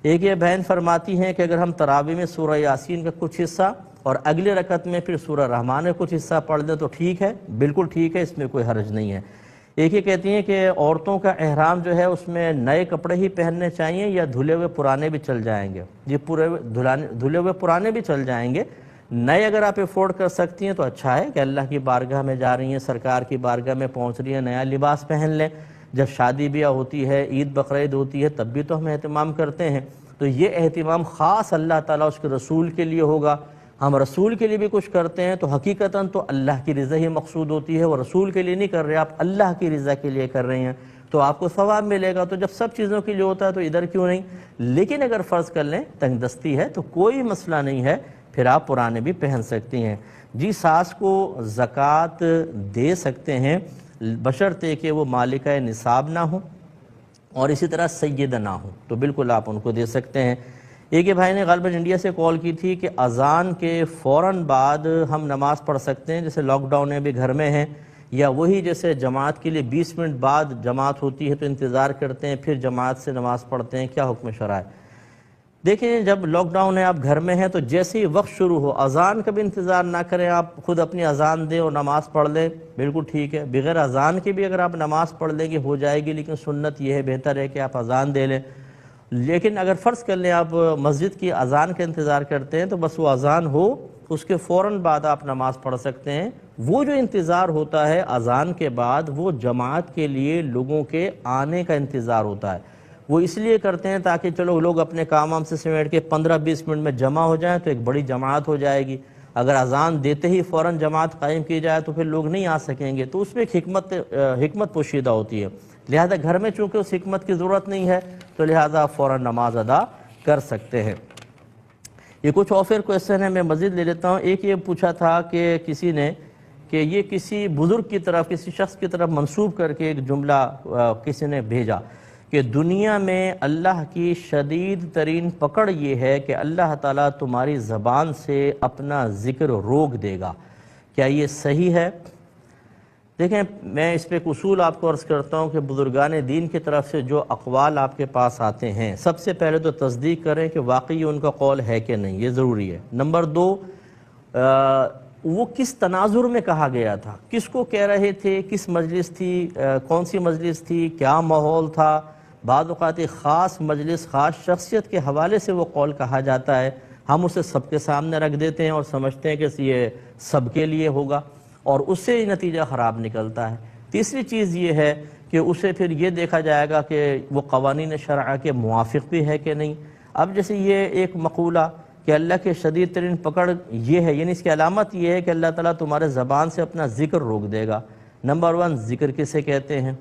ایک یہ بہن فرماتی ہیں کہ اگر ہم تراویح میں سورہ یاسین کا کچھ حصہ اور اگلے رکعت میں پھر سورہ رحمان کا کچھ حصہ پڑھ دیں تو ٹھیک ہے، بالکل ٹھیک ہے، اس میں کوئی حرج نہیں ہے۔ ایک یہ کہتی ہیں کہ عورتوں کا احرام جو ہے اس میں نئے کپڑے ہی پہننے چاہیے یا دھلے ہوئے پرانے بھی چل جائیں گے؟ جی دھلے ہوئے پرانے بھی چل جائیں گے، نئے اگر آپ افورڈ کر سکتی ہیں تو اچھا ہے کہ اللہ کی بارگاہ میں جا رہی ہیں، سرکار کی بارگاہ میں پہنچ رہی ہیں، نیا لباس پہن لیں۔ جب شادی بیاہ ہوتی ہے، عید بقرعید ہوتی ہے، تب بھی تو ہم اہتمام کرتے ہیں، تو یہ اہتمام خاص اللہ تعالیٰ اس کے رسول کے لیے ہوگا۔ ہم رسول کے لیے بھی کچھ کرتے ہیں تو حقیقتاً تو اللہ کی رضا ہی مقصود ہوتی ہے، وہ رسول کے لیے نہیں کر رہے، آپ اللہ کی رضا کے لیے کر رہے ہیں تو آپ کو ثواب ملے گا۔ تو جب سب چیزوں کے لیے ہوتا ہے تو ادھر کیوں نہیں؟ لیکن اگر فرض کر لیں تنگ دستی ہے تو کوئی مسئلہ نہیں ہے، پھر آپ پرانے بھی پہن سکتی ہیں۔ جی ساس کو زکوٰۃ دے سکتے ہیں بشرطے کہ وہ مالکہ نصاب نہ ہوں اور اسی طرح سیدہ نہ ہوں، تو بالکل آپ ان کو دے سکتے ہیں۔ ایک یہ بھائی نے غالباً انڈیا سے کال کی تھی کہ اذان کے فوراً بعد ہم نماز پڑھ سکتے ہیں، جیسے لاک ڈاؤن میں بھی گھر میں ہیں، یا وہی جیسے جماعت کے لیے 20 منٹ بعد جماعت ہوتی ہے تو انتظار کرتے ہیں پھر جماعت سے نماز پڑھتے ہیں، کیا حکم شرع ہے؟ دیکھیں جب لاک ڈاؤن ہے آپ گھر میں ہیں تو جیسے ہی وقت شروع ہو اذان کا بھی انتظار نہ کریں، آپ خود اپنی اذان دیں اور نماز پڑھ لیں، بالکل ٹھیک ہے۔ بغیر اذان کے بھی اگر آپ نماز پڑھ لیں گے ہو جائے گی، لیکن سنت یہ ہے، بہتر ہے کہ آپ اذان دے لیں۔ لیکن اگر فرض کر لیں آپ مسجد کی اذان کا انتظار کرتے ہیں تو بس وہ اذان ہو اس کے فوراً بعد آپ نماز پڑھ سکتے ہیں۔ وہ جو انتظار ہوتا ہے اذان کے بعد وہ جماعت کے لیے لوگوں کے آنے کا انتظار ہوتا ہے، وہ اس لیے کرتے ہیں تاکہ چلو لوگ اپنے کام سے سمیٹ کے 15-20 منٹ میں جمع ہو جائیں تو ایک بڑی جماعت ہو جائے گی۔ اگر اذان دیتے ہی فوراً جماعت قائم کی جائے تو پھر لوگ نہیں آ سکیں گے، تو اس میں ایک حکمت پوشیدہ ہوتی ہے، لہذا گھر میں چونکہ اس حکمت کی ضرورت نہیں ہے تو لہذا فوراً نماز ادا کر سکتے ہیں۔ یہ کچھ اور پھر کویسچن ہے، میں مزید لے لیتا ہوں۔ ایک یہ پوچھا تھا کہ کسی نے کہ یہ کسی بزرگ کی طرف کسی شخص کی طرف منسوب کر کے ایک جملہ کسی نے بھیجا کہ دنیا میں اللہ کی شدید ترین پکڑ یہ ہے کہ اللہ تعالیٰ تمہاری زبان سے اپنا ذکر روک دے گا، کیا یہ صحیح ہے؟ دیکھیں میں اس پہ ایک اصول آپ کو عرض کرتا ہوں کہ بزرگان دین کی طرف سے جو اقوال آپ کے پاس آتے ہیں سب سے پہلے تو تصدیق کریں کہ واقعی ان کا قول ہے کہ نہیں، یہ ضروری ہے۔ نمبر 2، وہ کس تناظر میں کہا گیا تھا، کس کو کہہ رہے تھے، کس مجلس تھی، کون سی مجلس تھی، کیا ماحول تھا۔ بعض اوقات ایک خاص مجلس خاص شخصیت کے حوالے سے وہ قول کہا جاتا ہے، ہم اسے سب کے سامنے رکھ دیتے ہیں اور سمجھتے ہیں کہ یہ سب کے لیے ہوگا اور اس سے نتیجہ خراب نکلتا ہے۔ تیسری چیز یہ ہے کہ اسے پھر یہ دیکھا جائے گا کہ وہ قوانین شرع کے موافق بھی ہے کہ نہیں۔ اب جیسے یہ ایک مقولہ کہ اللہ کے شدید ترین پکڑ یہ ہے، یعنی اس کی علامت یہ ہے کہ اللہ تعالیٰ تمہارے زبان سے اپنا ذکر روک دے گا۔ نمبر 1 ذکر کسے کہتے ہیں،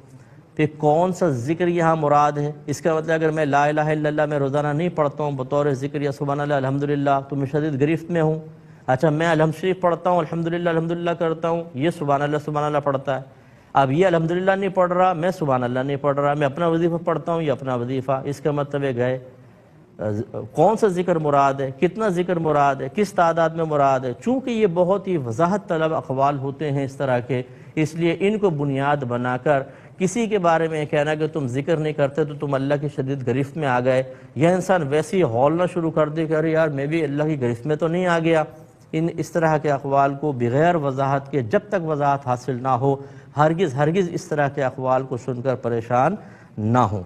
پھر کون سا ذکر یہاں مراد ہے؟ اس کا مطلب اگر میں لا الہ الا اللہ میں روزانہ نہیں پڑھتا ہوں بطور ذکر یا سبحان اللہ الحمدللہ تو میں شدید گرفت میں ہوں۔ اچھا میں الحمد شریف پڑھتا ہوں الحمدللہ کرتا ہوں، یہ سبحان اللہ پڑھتا ہے، اب یہ الحمدللہ نہیں پڑھ رہا، میں سبحان اللہ نہیں پڑھ رہا، میں اپنا وظیفہ پڑھتا ہوں، یہ اپنا وظیفہ، اس کا مطلب ہے گئے کون سا ذکر مراد ہے، کتنا ذکر مراد ہے، کس تعداد میں مراد ہے۔ چونکہ یہ بہت ہی وضاحت طلب اقوال ہوتے ہیں اس طرح کے، اس لیے ان کو بنیاد بنا کر کسی کے بارے میں کہنا کہ تم ذکر نہیں کرتے تو تم اللہ کی شدید گرفت میں آ گئے، یا انسان ویسے ہی ہولنا شروع کر دے کہ ارے یار میں بھی اللہ کی گرفت میں تو نہیں آ گیا۔ اس طرح کے اقوال کو بغیر وضاحت کے، جب تک وضاحت حاصل نہ ہو، ہرگز اس طرح کے اقوال کو سن کر پریشان نہ ہوں۔